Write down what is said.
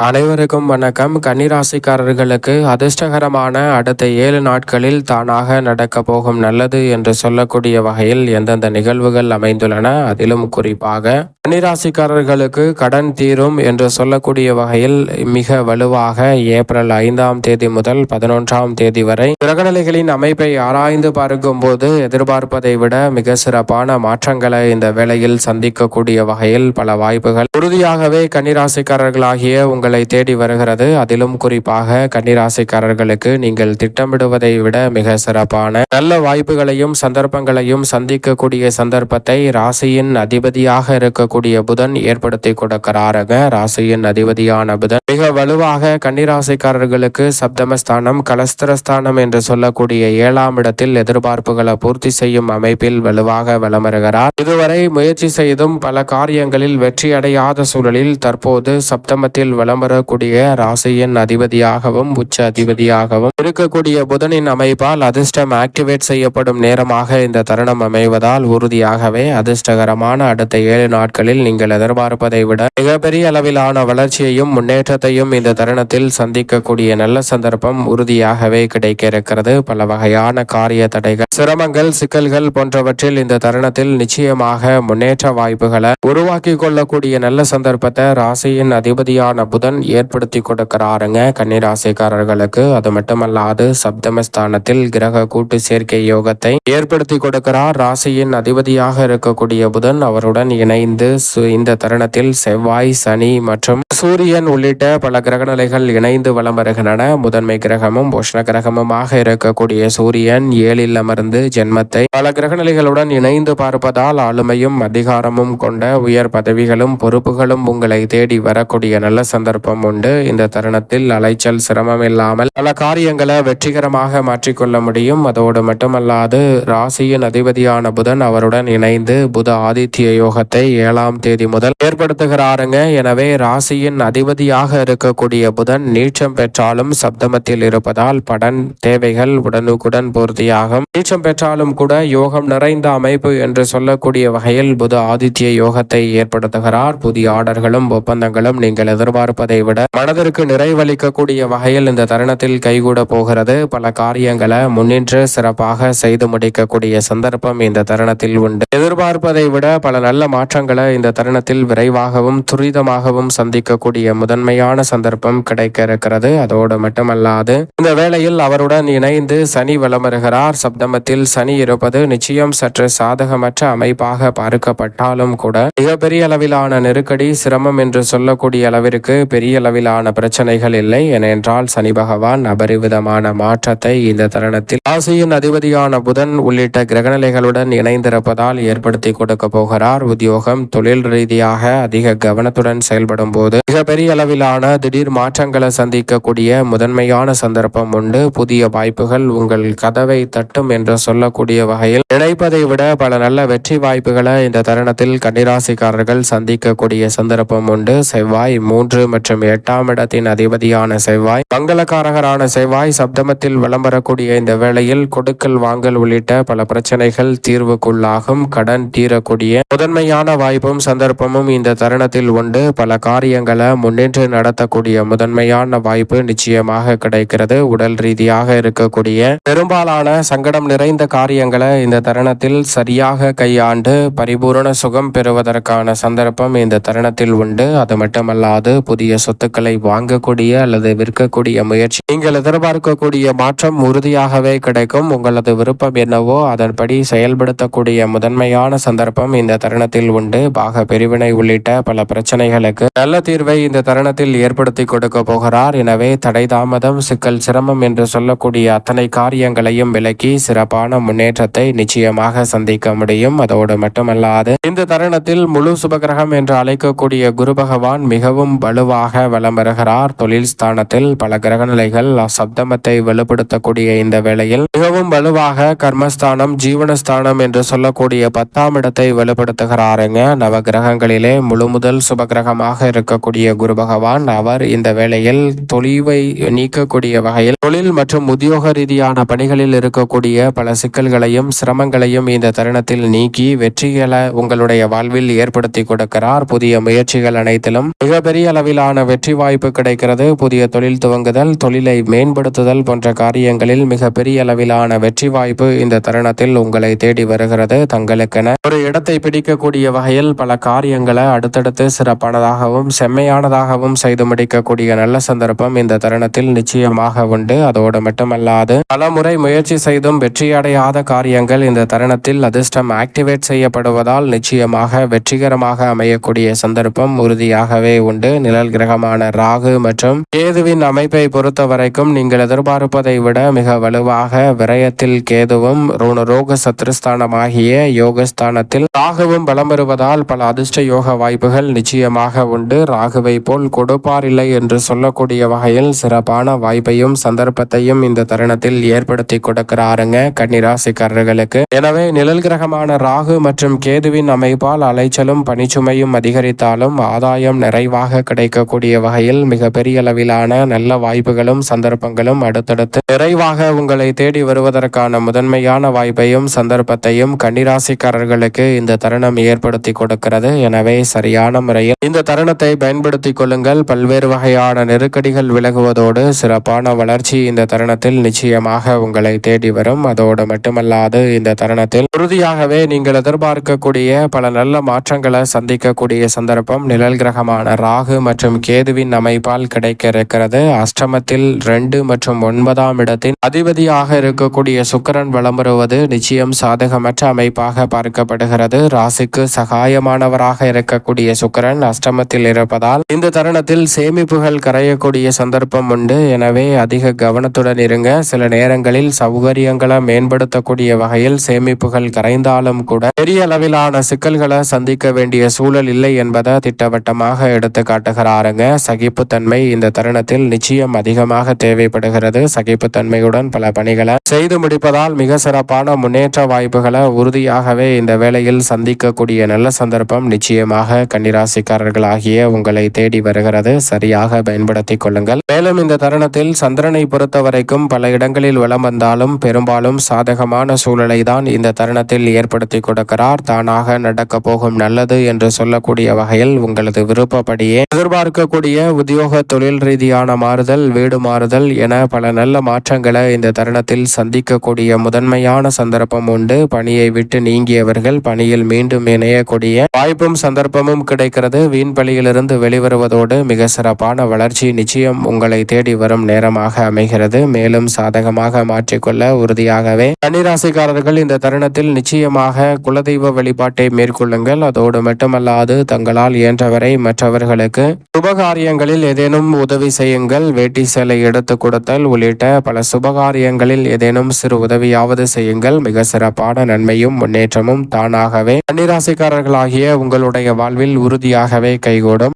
அனைவருக்கும் வணக்கம். கன்னிராசிக்காரர்களுக்கு அதிர்ஷ்டகரமான அடுத்த 7 நாட்களில் தானாக நடக்க போகும் நல்லது என்று சொல்லக்கூடிய வகையில் எந்தெந்த நிகழ்வுகள் அமைந்துள்ளன, அதிலும் குறிப்பாக கன்னிராசிக்காரர்களுக்கு கடன் தீரும் என்று சொல்லக்கூடிய வகையில் மிக வலுவாக ஏப்ரல் 5ஆம் தேதி முதல் 11ஆம் தேதி வரை கிரகநிலைகளின் அமைப்பை ஆராய்ந்து பார்க்கும் போது எதிர்பார்ப்பதை விட மிக சிறப்பான மாற்றங்களை இந்த வேளையில் சந்திக்கக்கூடிய வகையில் பல வாய்ப்புகள் உறுதியாகவே கன்னிராசிக்காரர்களாகிய உங்களை தேடி வருகிறது. அதிலும் குறிப்பாக கன்னிராசிக்காரர்களுக்கு நீங்கள் திட்டமிடுவதை விட மிக சிறப்பான நல்ல வாய்ப்புகளையும் சந்தர்ப்பங்களையும் சந்திக்கக்கூடிய சந்தர்ப்பத்தை ராசியின் அதிபதியாக இருக்கக்கூடிய புதன் ஏற்படுத்தி கொடுக்கிறாருங்க. ராசியின் அதிபதியான புதன் மிக வலுவாக கன்னிராசிக்காரர்களுக்கு சப்தமஸ்தானம் கலஸ்திரஸ்தானம் என்று சொல்லக்கூடிய 7ஆம் இடத்தில் எதிர்பார்ப்புகளை பூர்த்தி செய்யும் அமைப்பில் வலுவாக வலமருகிறார். இதுவரை முயற்சி செய்தும் பல காரியங்களில் வெற்றி அடையாத சூழலில் தற்போது சப்தமத்தில் வலமரக்கூடிய ராசியின் அதிபதியாகவும் உச்ச அதிபதியாகவும் இருக்கக்கூடிய புதனின் அமைப்பால் அதிர்ஷ்டம் ஆக்டிவேட் செய்யப்படும் நேரமாக இந்த தருணம் அமைவதால் உறுதியாகவே அதிர்ஷ்டகரமான அடுத்த 7 நாட்களில் நீங்கள் எதிர்பார்ப்பதை விட மிகப்பெரிய அளவிலான வளர்ச்சியையும் முன்னேற்றத்தையும் இந்த தருணத்தில் சந்திக்கக்கூடிய நல்ல சந்தர்ப்பம் உறுதியாகவே கிடைக்க இருக்கிறது. பல வகையான காரிய தடைகள், சிரமங்கள், சிக்கல்கள் போன்றவற்றில் இந்த தருணத்தில் நிச்சயமாக முன்னேற்ற வாய்ப்புகளை உருவாக்கி கொள்ளக்கூடிய நல்ல சந்தர்ப்பத்தை ராசியின் அதிபதியான புதன் ஏற்படுத்தி கொடுக்கிறாருங்க கன்னிராசிக்காரர்களுக்கு. அது மட்டுமல்லாது சப்தமஸ்தானத்தில் கிரக கூட்டு சேர்க்கை யோகத்தை ஏற்படுத்தி கொடுக்கிறார். ராசியின் அதிபதியாக இருக்கக்கூடிய புதன் அவருடன் இணைந்து இந்த தருணத்தில் செவ்வாய், சனி மற்றும் சூரியன் உள்ளிட்ட பல கிரகநிலைகள் இணைந்து வலம் வருகின்றன. முதன்மை கிரகமும் உஷ்ண கிரகமுமாக இருக்கக்கூடிய சூரியன் 7இல் அமர்ந்து ஜென்மத்தை பல கிரகநிலைகளுடன் இணைந்து பார்ப்பதால் ஆளுமையும் அதிகாரமும் கொண்ட உயர் பதவிகளும் பொறுப்புகளும் உங்களை தேடி வரக்கூடிய நல்ல சந்தர்ப்பம் உண்டு. இந்த தருணத்தில் அலைச்சல் சிரமம் இல்லாமல் பல காரியங்களை வெற்றிகரமாக மாற்றிக்கொள்ள முடியும். அதோடு மட்டுமல்லாது ராசியின் அதிபதியான புதன் அவருடன் இணைந்து புத ஆதித்ய யோகத்தை 7ஆம் தேதி முதல் ஏற்படுத்துகிறாருங்க. எனவே ராசியின் அதிபதியாக இருக்கக்கூடிய புதன் நீச்சம் பெற்றாலும் சப்தமத்தில் இருப்பதால் படன் தேவைகள் உடனுக்குடன் பூர்த்தியாகும். நீச்சம் பெற்றாலும் கூட யோகம் நிறைந்த அமைப்பு என்று சொல்லக்கூடிய வகையில் புத ஆதித்ய யோகத்தை ஏற்படுத்துகிறார். புதிய ஆர்டர்களும் ஒப்பந்தங்களும் நீங்கள் எதிர்பார்ப்பதை விட மனதிற்கு நிறைவளிக்கக்கூடிய வகையில் இந்த தருணத்தில் கைகூட போகிறது. பல காரியங்களை முன்னின்று சிறப்பாக செய்து முடிக்கக்கூடிய சந்தர்ப்பம் இந்த தருணத்தில் உண்டு. எதிர்பார்ப்பதை விட பல நல்ல மாற்றங்களை இந்த தருணத்தில் விரைவாகவும் துரிதமாகவும் சந்திக்கக்கூடிய முதன்மையான சந்தர்ப்பம் கிடைக்க இருக்கிறது. அதோடு மட்டுமல்லாது இந்த வேளையில் அவருடன் இணைந்து சனி வலமருகிறார். சப்தமத்தில் சனி இருப்பது நிச்சயம் சற்று சாதகமற்ற அமைப்பாக பார்க்கப்பட்டாலும் கூட மிகப்பெரிய அளவிலான நெருக்கடி, சிரமம் என்று சொல்லக்கூடிய அளவிற்கு பெரிய அளவிலான பிரச்சனைகள் இல்லை. ஏனென்றால் சனி பகவான் அபரிவிதமான மாற்றத்தை இந்த தருணத்தில் ராசியின் அதிபதியான புதன் உள்ளிட்ட கிரகநிலைகளுடன் இணைந்திருப்பதால் ஏற்படுத்தி கொடுக்க போகிறார். உத்தியோகம், தொழில் ரீதியாக அதிக கவனத்துடன் செயல்படும் போது மிகப்பெரிய அளவிலான திடீர் மாற்றங்களை சந்திக்கக்கூடிய முதன்மையான சந்தர்ப்பம் உண்டு. புதிய வாய்ப்புகள் உங்கள் கதவை தட்டும் என்று சொல்லக்கூடிய வகையில் நினைப்பதை விட பல நல்ல வெற்றி வாய்ப்புகளை இந்த தருணத்தில் கன்னிராசிக்காரர்கள் சந்திக்கக்கூடிய சந்தர்ப்பம் உண்டு. செவ்வாய் 3 மற்றும் 8ஆம் இடத்தின் அதிபதியான செவ்வாய், மங்களகாரகரான செவ்வாய் சப்தமத்தில் வலம் வரக்கூடிய இந்த வேளையில் கொடுக்கல் வாங்கல் உள்ளிட்ட பல பிரச்சனைகள் தீர்வுக்குள்ளாகும். கடன் தீரக்கூடிய முதன்மையான வாய்ப்பும் சந்தர்ப்பமும் இந்த தருணத்தில் உண்டு. பல காரியங்களை முன்னின்று நடத்தக்கூடிய முதன்மையான வாய்ப்பு நிச்சயமாக கிடைக்கிறது. உடல் ரீதியாக இருக்கக்கூடிய பெரும்பாலான சங்கடம் நிறைந்த காரியங்களை இந்த தருணத்தில் சரியாக கையாண்டு பரிபூரண சுகம் பெறுவதற்கான சந்தர்ப்பம் இந்த தருணத்தில் உண்டு. அது மட்டுமல்லாது புதிய சொத்துக்களை வாங்கக்கூடிய அல்லது விற்கக்கூடிய முயற்சி, நீங்கள் எதிர்பார்க்கக்கூடிய மாற்றம் உறுதியாகவே கிடைக்கும். உங்களது விருப்பம் என்னவோ அதன்படி செயல்படுத்தக்கூடிய முதன்மையான சந்தர்ப்பம் இந்த தருணத்தில் உண்டு. பாக பிரிவினை உள்ளிட்ட பல பிரச்சனைகளுக்கு நல்ல தீர்வை இந்த தருணத்தில் ஏற்படுத்தி கொடுக்க போகிறார். எனவே தடை தாமதம், சிக்கல், சிரமம் என்று சொல்லக்கூடிய அத்தனை காரியங்களையும் விலக்கி சிறப்பான முன்னேற்றத்தை நிச்சயமாக சந்திக்க முடியும். அதோடு மட்டுமல்லாது இந்த தருணத்தில் முழு சுபகிரகம் என்று அழைக்கக்கூடிய குரு பகவான் மிகவும் வலுவாக வலம் வருகிறார். தொழில் ஸ்தானத்தில் பல கிரகநிலைகள் சப்தமத்தை வலுப்படுத்தக்கூடிய இந்த வேளையில் மிகவும் வலுவாக கர்மஸ்தானம், ஜீவனஸ்தானம் என்று சொல்லக்கூடிய 10ஆம் இடத்தை வலுப்படுத்துகிறாருங்க. நவ கிரகங்களிலே முழு முதல் சுபகிரகமாக இருக்கக்கூடிய குரு பகவான் அவர் இந்த வேளையில் தொழிவை நீக்கக்கூடிய வகையில் தொழில் மற்றும் உத்தியோக ரீதியான பணிகளில் இருக்கக்கூடிய பல சிக்கல்களையும் சிரமங்களையும் இந்த தருணத்தில் நீக்கி வெற்றிகளை உங்களுடைய வாழ்வில் ஏற்படுத்தி கொடுக்கிறார். புதிய முயற்சிகள் அனைத்திலும் மிகப்பெரிய அளவிலான அளவிலான வெற்றி வாய்ப்பு கிடைக்கிறது. புதிய தொழில் துவங்குதல், தொழிலை மேம்படுத்துதல் போன்ற காரியங்களில் மிக பெரிய அளவிலான வெற்றி வாய்ப்பு இந்த தருணத்தில் உங்களை தேடி வருகிறது. தங்களுக்கென ஒரு இடத்தை பிடிக்கக்கூடிய வகையில் பல காரியங்களை அடுத்தடுத்து சிறப்பானதாகவும் செம்மையானதாகவும் செய்து முடிக்கக்கூடிய நல்ல சந்தர்ப்பம் இந்த தருணத்தில் நிச்சயமாக உண்டு. அதோடு மட்டுமல்லாது பல முறை முயற்சி செய்தும் வெற்றியடையாத காரியங்கள் இந்த தருணத்தில் அதிர்ஷ்டம் ஆக்டிவேட் செய்யப்படுவதால் நிச்சயமாக வெற்றிகரமாக அமையக்கூடிய சந்தர்ப்பம் உறுதியாகவே உண்டு. நிழல் கிரகமான ராகு மற்றும் கேதுவின் அமைப்பை பொறுத்த வரைக்கும் நீங்கள் எதிர்பார்ப்பதை விட மிக வலுவாக விரயத்தில் கேதுவும் ரோக சத்ருஸ்தானமாகிய யோகஸ்தானத்தில் ராகுவும் பலம் பெறுவதால் பல அதிர்ஷ்ட யோக வாய்ப்புகள் நிச்சயமாக உண்டு. ராகுவை போல் கொடுப்பார் இல்லை என்று சொல்லக்கூடிய வகையில் சிறப்பான வாய்ப்பையும் சந்தர்ப்பத்தையும் இந்த தருணத்தில் ஏற்படுத்தி கொடுக்கிறாருங்க கன்னிராசிக்காரர்களுக்கு. எனவே நிழல் கிரகமான ராகு மற்றும் கேதுவின் அமைப்பால் அலைச்சலும் பணிச்சுமையும் அதிகரித்தாலும் ஆதாயம் நிறைவாக கிடைக்கக்கூடிய வகையில் மிக பெரிய அளவிலான நல்ல வாய்ப்புகளும் சந்தர்ப்பங்களும் அடுத்தடுத்து நிறைவாக உங்களை தேடி வருவதற்கான முதன்மையான வாய்ப்பையும் சந்தர்ப்பத்தையும் கன்னிராசிக்காரர்களுக்கு இந்த தருணம் ஏற்படுத்தி கொடுக்கிறது. எனவே சரியான முறையில் இந்த தருணத்தை பயன்படுத்திக் கொள்ளுங்கள். பல்வேறு வகையான நெருக்கடிகள் விலகுவதோடு சிறப்பான வளர்ச்சி இந்த தருணத்தில் நிச்சயமாக உங்களை தேடி வரும். அதோடு மட்டுமல்லாது இந்த தருணத்தில் உறுதியாகவே நீங்கள் எதிர்பார்க்கக்கூடிய பல நல்ல மாற்றங்களை சந்திக்கக்கூடிய சந்தர்ப்பம் நிழல் கிரகமான ராகு மற்றும் கேதுவின் அமைப்பால் கிடைக்க இருக்கிறது. அஷ்டமத்தில் 2 மற்றும் 9ஆம் இடத்தின் அதிபதியாக இருக்கக்கூடிய சுக்கிரன் வலம் வருவது நிச்சயம் சாதகமற்ற அமைப்பாக பார்க்கப்படுகிறது. ராசிக்கு சகாயமானவராக இருக்கக்கூடிய சுக்கிரன் அஷ்டமத்தில் இருப்பதால் இந்த தருணத்தில் சேமிப்புகள் கரையக்கூடிய சந்தர்ப்பம் உண்டு. எனவே அதிக கவனத்துடன் இருங்க. சில நேரங்களில் சௌகரியங்களை மேம்படுத்தக்கூடிய வகையில் சேமிப்புகள் கரைந்தாலும் கூட பெரிய அளவிலான சிக்கல்களை சந்திக்க வேண்டிய சூழல் இல்லை என்பதை திட்டவட்டமாக எடுத்து காட்டுகிறாருங்க. சகிப்புத்தன்மை இந்த தருணத்தில் நிச்சயம் அதிகமாக தேவைப்படுகிறது. சகிப்புத்தன்மையுடன் பல பணிகளை செய்து முடிப்பதால் மிக சிறப்பான முன்னேற்ற வாய்ப்புகளை உறுதியாகவே இந்த வேளையில் சந்திக்கக்கூடிய நல்ல சந்தர்ப்பம் நிச்சயமாக கன்னிராசிக்காரர்களாகிய உங்களை தேடி வருகிறது. சரியாக பயன்படுத்திக் கொள்ளுங்கள். மேலும் இந்த தருணத்தில் சந்திரனை பொறுத்த வரைக்கும் பல இடங்களில் வலம் வந்தாலும் பெரும்பாலும் சாதகமான சூழலை தான் இந்த தருணத்தில் ஏற்படுத்தி கொடுக்கிறார். தானாக நடக்க போகும் நல்லது என்று சொல்லக்கூடிய வகையில் உங்களது விருப்பப்படியே எதிர்பார்க்கக்கூடிய உத்தியோக தொழில் ரீதியான மாறுதல், வீடு மாறுதல் என பல நல்ல மாற்றங்களை இந்த தருணத்தில் சந்திக்கக்கூடிய முதன்மையான சந்தர்ப்பம் உண்டு. பணியை விட்டு நீங்கியவர்கள் பணியில் மீண்டும் இணையக்கூடிய வாய்ப்பும் சந்தர்ப்பமும் கிடைக்கிறது. வீண் பலியிலிருந்து வெளிவருவதோடு மிக சிறப்பான வளர்ச்சி நிச்சயம் உங்களை தேடி வரும் நேரமாக அமைகிறது. மேலும் சாதகமாக மாற்றிக்கொள்ள உறுதியாகவே கன்னிராசிக்காரர்கள் இந்த தருணத்தில் நிச்சயமாக குலதெய்வ வழிபாட்டை மேற்கொள்ளுங்கள். அதோடு மட்டுமல்லாது தங்களால் இயன்றவரை மற்றவர்களுக்கு சுபகாரியங்களில் ஏதேனும் உதவி செய்யுங்கள். வேட்டி சேலை எடுத்து கொடுத்தல் உள்ளிட்ட பல சுபகாரியங்களில் ஏதேனும் சிறு உதவியாவது செய்யுங்கள். மிக சிறப்பான நன்மையும் முன்னேற்றமும் தானாகவே கன்னிராசிக்காரர்களாகிய உங்களுடைய வாழ்வில் உறுதியாகவே கைகூடும்.